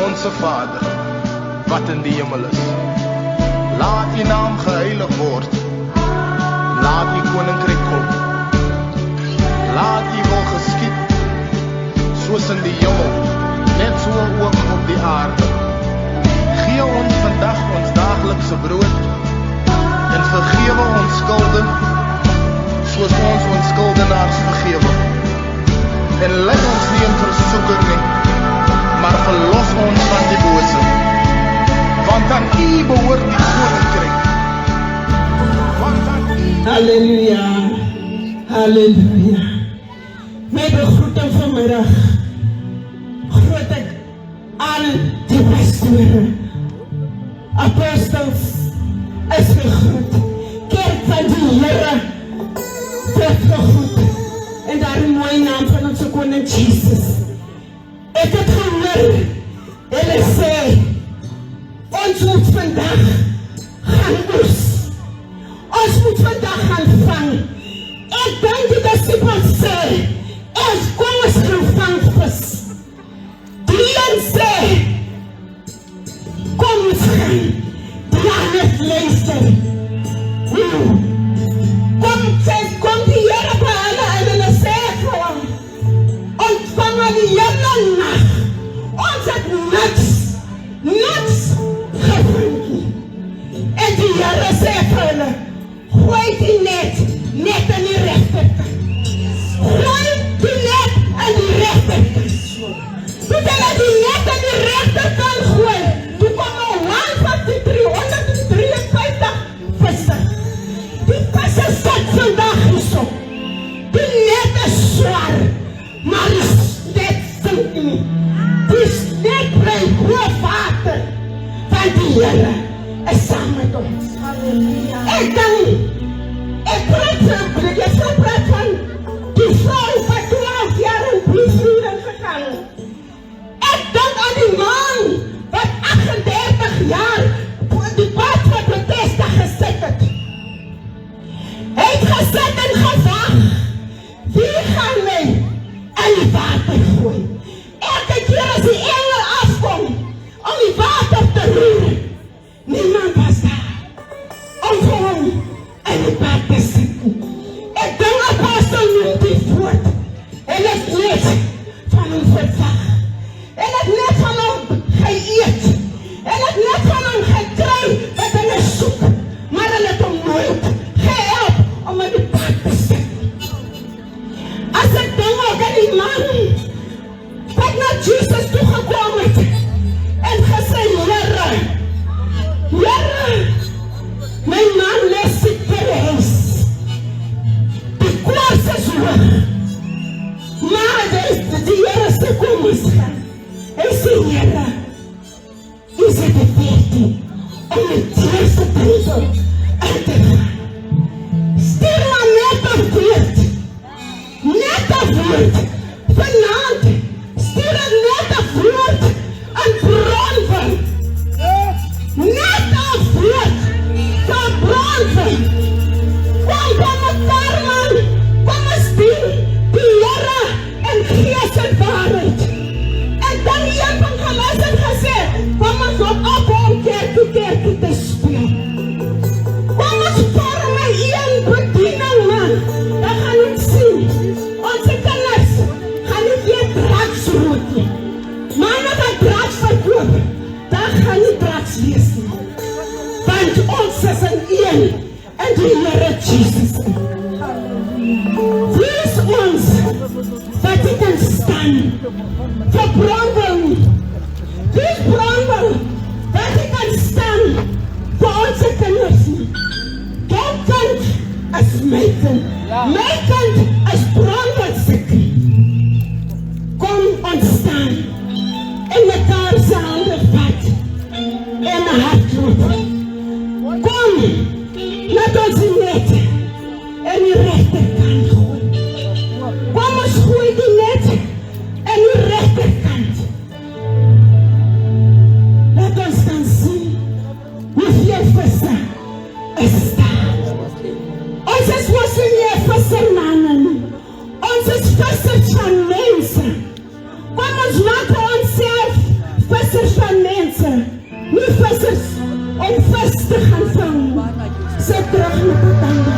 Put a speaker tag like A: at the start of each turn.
A: Onze Vader, wat in die hemel is. Laat U naam geheilig word. Laat U koninkryk kom. Laat U wil geskied, soos in die hemel, net so ook op die aarde. Gee ons vandag ons daaglikse brood, en vergewe ons skulde, soos ons ons skuldenaars vergewe. En lei ons nie in versoeking nie, maar verlos ons van die bose. Want aan U behoort die koninkryk. Want aan U...
B: Halleluja, halleluja. My begroeting vanmiddag groet ek al die pastore, apostels is gegroet, kerk van die Here word gegroet, en daar die mooie naam van ons koning Jesus. Ek het gehoor, hulle sê, ons moet vandag gaan oes. Ons moet vandag gaan vang. Ek dink die disciples sê, kom ons gaan vang vis. Die een sê, kom ons gaan. Die ander luister. Kom die Here by hulle en hulle sê vir hom, ontvang al die hele nag. Ons het niks gevang nie. En die Here sê vir hulle, gooi die net in die regterkant. Gooi die net in die regterkant. Toe hulle die net in die regterkant gooi, toe kom 'n land van die 353 visse. Die visse sit vandag hierso. Die net is swaar, maar die net sink nie. Die net bly hoë water van die Here is saam met ons. Halleluja. Ek praat van die vrou wat 12 jaar in bloedvloeding gegaan. Ek dink aan die man wat 38 jaar die pad van proteste gesit het. Hy het gesit en gewag. Wie gaan my in die water gooi? Elke keer as die engel afkom om die water te roer, niemand was daar om vir hom in die pad te sit. Ek dink apostel noem die voort. En het net van hom verwag. En het net van hom geëet. En het net van hom gekry wat hulle soek. Maar hulle het hom nooit gehelp om in die pad te sit. As ek dink ook aan die man wat na Jesus toegekom het en gesê, Here, my man lê siek by die huis. Die koors is hoog. Maar die Here sê, kom ons gaan. Hy sê, Here, U sê die 14 om die eerste briefel uit te gaan. Stuur maar net 'n woord. Net 'n woord. Vanaand, stuur net 'n woord aan Bronwyn. Net 'n woord van Bronwyn. Kom mekaar man, kom ons dien die Here in gees en waarheid. En dan die een van gelas het gesê, kom ons op om kerk te speel. Kom ons vorm my een bediening man, dan gaan ons sien, onze kinders gaan nie weer drugs rook nie. Manne wat drugs verkoop, dan gaan nie drugs wees nie. Want ons is in een, en die Here Jesus. Wie is ons wat ek kan staan vir Bronwyn? Wie is Bronwyn wat ek kan staan vir ons kinders? Jou kind is my kind. My kind is Bronwyn se kind. Kom ons staan en mekaar se hande vat en 'n hardloop. Kom, laat ons net in die regterkant gooi. Kom ons gooi die net in die regterkant. Laat ons kan sien hoeveel visse is daar. Ons is mos nie vissermanne nie. Ons is vissers van mense. Kom ons maak vissers om vis te gaan vang. Sy terug na Patanda.